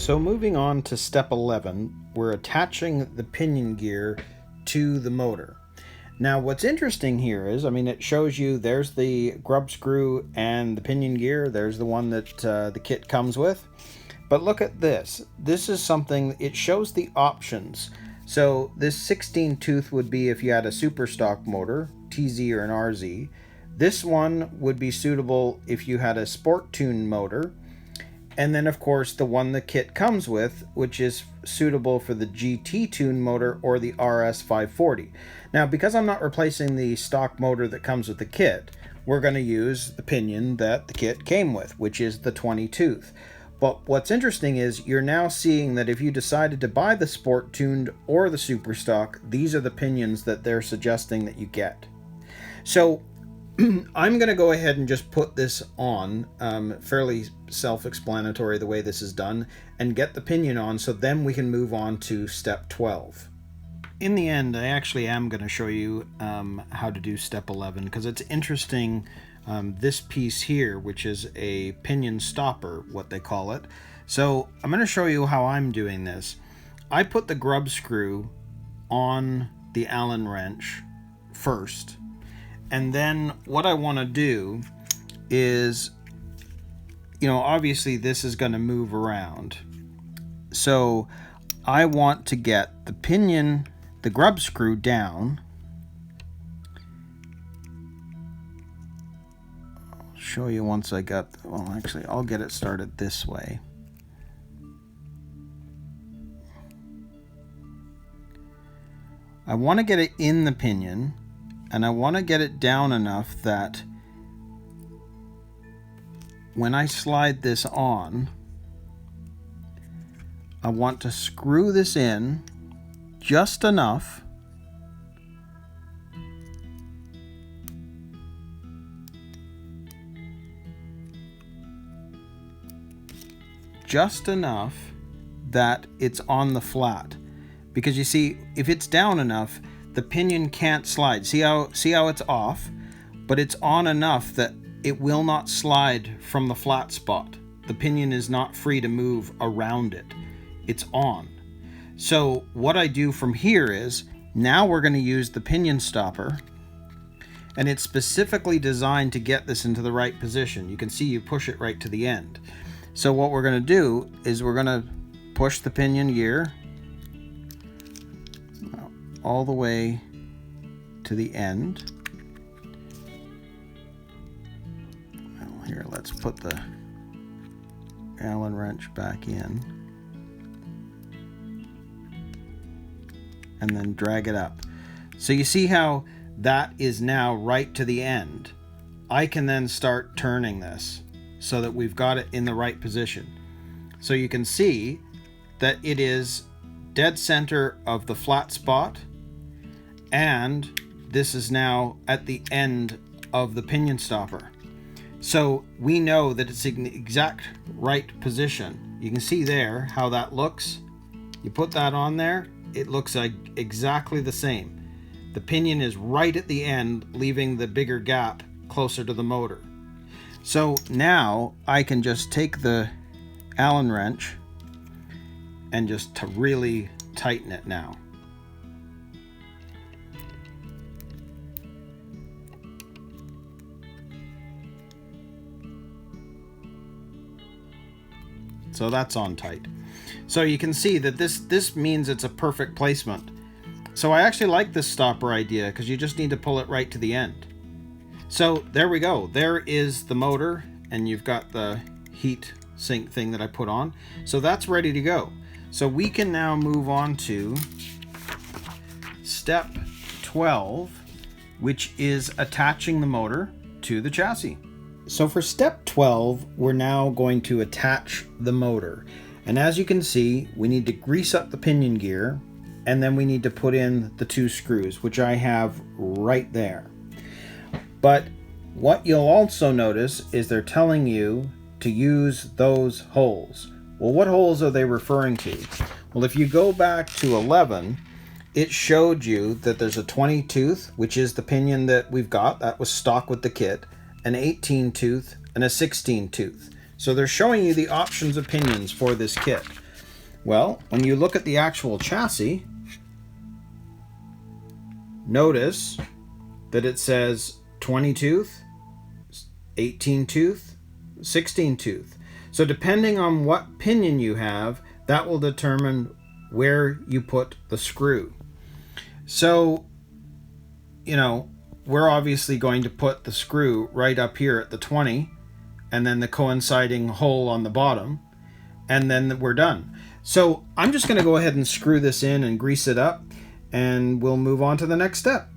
So moving on to step 11, we're attaching the pinion gear to the motor. Now what's interesting here is, it shows you there's the grub screw and the pinion gear. There's the one that the kit comes with. But look at this. This is something, it shows the options. So this 16 tooth would be if you had a super stock motor, TZ or an RZ. This one would be suitable if you had a sport tune motor. And then of course the one the kit comes with, which is suitable for the GT tune motor or the RS 540. Now because I'm not replacing the stock motor that comes with the kit, we're going to use the pinion that the kit came with, which is the 20 tooth. But what's interesting is you're now seeing that if you decided to buy the sport tuned or the super stock, these are the pinions that they're suggesting that you get. So I'm going to go ahead and just put this on, fairly self-explanatory the way this is done, and get the pinion on, so then we can move on to step 12. In the end, I actually am going to show you how to do step 11, because it's interesting, this piece here, which is a pinion stopper, what they call it. So I'm going to show you how I'm doing this. I put the grub screw on the Allen wrench first. And then what I want to do is, obviously this is going to move around. So I want to get the pinion, the grub screw down. I'll show you once I got, well, actually I'll get it started this way. I want to get it in the pinion. And I want to get it down enough that when I slide this on, I want to screw this in just enough that it's on the flat. Because you see, if it's down enough, the pinion can't slide. See how it's off, but it's on enough that it will not slide from the flat spot. The pinion is not free to move around it. It's on. So what I do from here is, now we're going to use the pinion stopper, and it's specifically designed to get this into the right position. You can see you push it right to the end. So what we're going to do is we're going to push the pinion gear all the way to the end. Well, here, let's put the Allen wrench back in and then drag it up. So you see how that is now right to the end. I can then start turning this so that we've got it in the right position. So you can see that it is dead center of the flat spot, and this is now at the end of the pinion stopper. So we know that it's in the exact right position. You can see there how that looks. You put that on there, it looks like exactly the same. The pinion is right at the end, leaving the bigger gap closer to the motor. So now I can just take the Allen wrench and just to really tighten it now. So that's on tight. So you can see that this means it's a perfect placement. So I actually like this stopper idea because you just need to pull it right to the end. So there we go. There is the motor, and you've got the heat sink thing that I put on. So that's ready to go. So we can now move on to step 12, which is attaching the motor to the chassis. So for step 12, we're now going to attach the motor. And as you can see, we need to grease up the pinion gear, and then we need to put in the 2 screws, which I have right there. But what you'll also notice is they're telling you to use those holes. Well, what holes are they referring to? Well, if you go back to 11, it showed you that there's a 20 tooth, which is the pinion that we've got, that was stock with the kit, an 18 tooth, and a 16 tooth. So they're showing you the options of pinions for this kit. Well, when you look at the actual chassis, notice that it says 20 tooth, 18 tooth, 16 tooth. So depending on what pinion you have, that will determine where you put the screw. So, we're obviously going to put the screw right up here at the 20, and then the coinciding hole on the bottom, and then we're done. So I'm just going to go ahead and screw this in and grease it up, and we'll move on to the next step.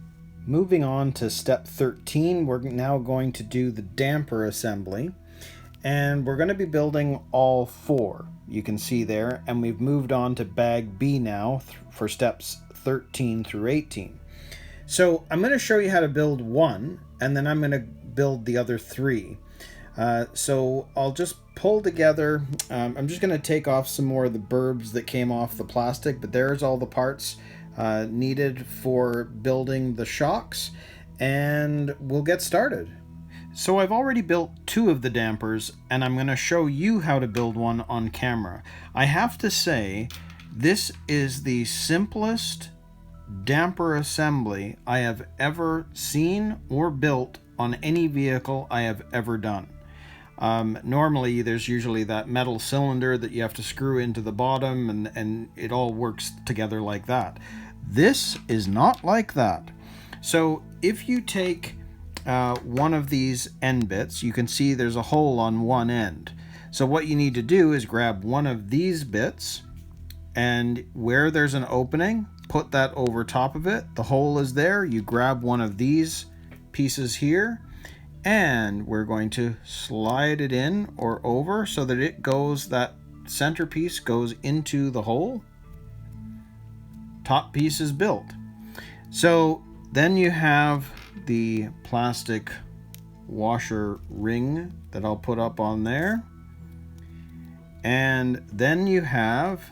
Moving on to step 13, we're now going to do the damper assembly, and we're going to be building all 4. You can see there, and we've moved on to bag B now for steps 13 through 18. So I'm going to show you how to build 1, and then I'm going to build the other 3. So I'll just pull together, I'm just going to take off some more of the burbs that came off the plastic, but there's all the parts needed for building the shocks, and we'll get started. So I've already built 2 of the dampers, and I'm going to show you how to build one on camera. I have to say, this is the simplest damper assembly I have ever seen or built on any vehicle I have ever done. Normally there's usually that metal cylinder that you have to screw into the bottom, and it all works together like that. This is not like that. So if you take one of these end bits, you can see there's a hole on one end. So what you need to do is grab one of these bits, and where there's an opening, put that over top of it. The hole is there. You grab one of these pieces here, and we're going to slide it in or over so that it goes, that centerpiece goes into the hole. Top piece is built. So then you have the plastic washer ring that I'll put up on there. And then you have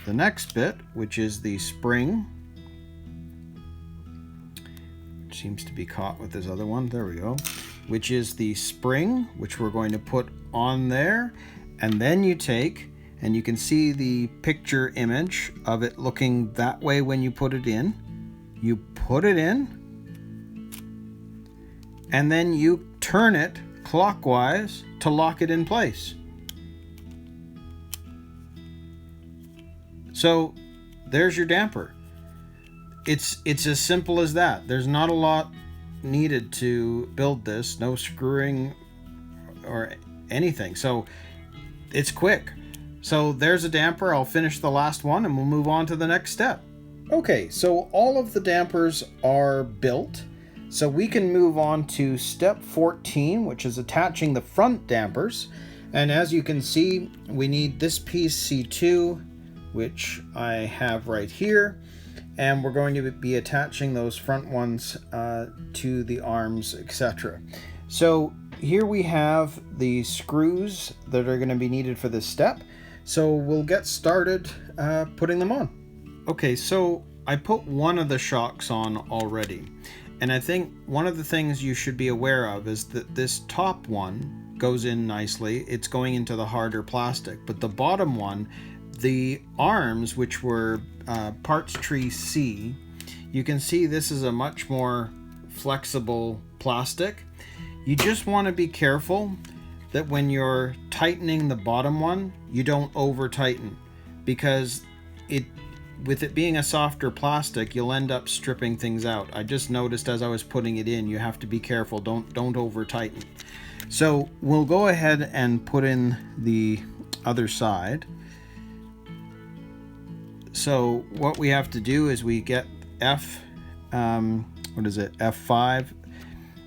the next bit, which is the spring. Which seems to be caught with this other one. There we go. Which is the spring, which we're going to put on there. And then you take, and you can see the picture image of it looking that way when you put it in. You put it in, and then you turn it clockwise to lock it in place. So there's your damper. It's as simple as that. There's not a lot needed to build this, no screwing or anything. So it's quick. So there's a damper. I'll finish the last one and we'll move on to the next step. Okay, so all of the dampers are built. So we can move on to step 14, which is attaching the front dampers. And as you can see, we need this piece C2, which I have right here. And we're going to be attaching those front ones to the arms, etc. So here we have the screws that are going to be needed for this step. So we'll get started putting them on. Okay, so I put one of the shocks on already. And I think one of the things you should be aware of is that this top one goes in nicely. It's going into the harder plastic. But the bottom one, the arms, which were parts tree C, you can see this is a much more flexible plastic. You just want to be careful that when you're tightening the bottom one, you don't over tighten, because with it being a softer plastic, you'll end up stripping things out. I just noticed as I was putting it in, you have to be careful. Don't over tighten. So we'll go ahead and put in the other side. So what we have to do is we get F5.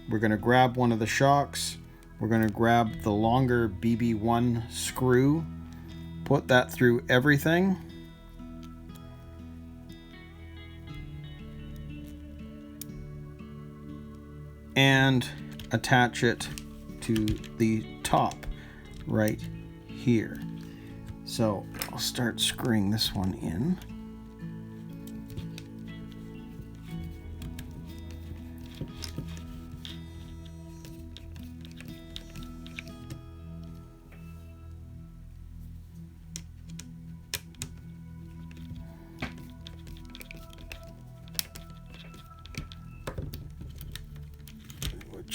We're going to grab one of the shocks. We're going to grab the longer BB1 screw, put that through everything. And attach it to the top right here. So I'll start screwing this one in.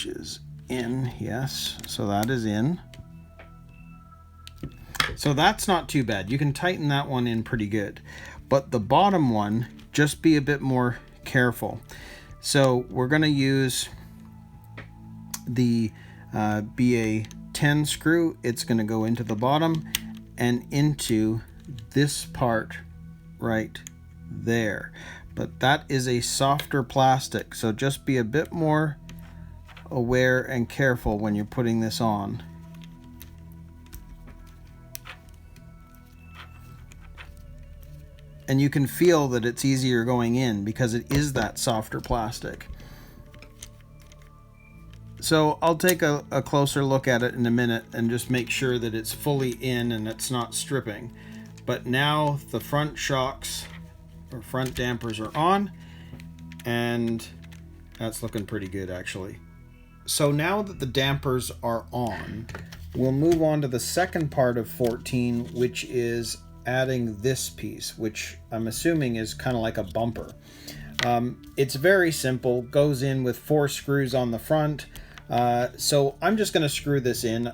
which is in, yes, so that is in. So that's not too bad. You can tighten that one in pretty good. But the bottom one, just be a bit more careful. So we're going to use the BA10 screw. It's going to go into the bottom and into this part right there. But that is a softer plastic, so just be a bit more aware and careful when you're putting this on. And you can feel that it's easier going in because it is that softer plastic. So I'll take a closer look at it in a minute and just make sure that it's fully in and it's not stripping. But now the front shocks or front dampers are on, and that's looking pretty good actually. So now that the dampers are on, we'll move on to the second part of 14, which is adding this piece, which I'm assuming is kind of like a bumper. It's very simple, goes in with 4 screws on the front. So I'm just going to screw this in.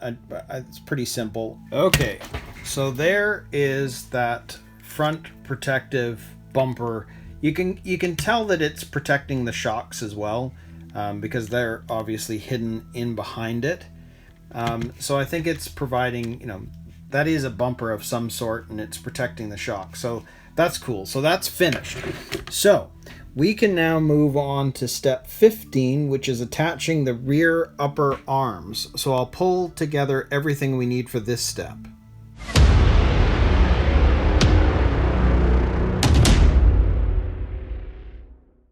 It's pretty simple. Okay, so there is that front protective bumper. You can tell that it's protecting the shocks as well, because they're obviously hidden in behind it. So I think it's providing, you know, that is a bumper of some sort, and it's protecting the shock. So that's cool. So that's finished. So we can now move on to step 15, which is attaching the rear upper arms. So I'll pull together everything we need for this step.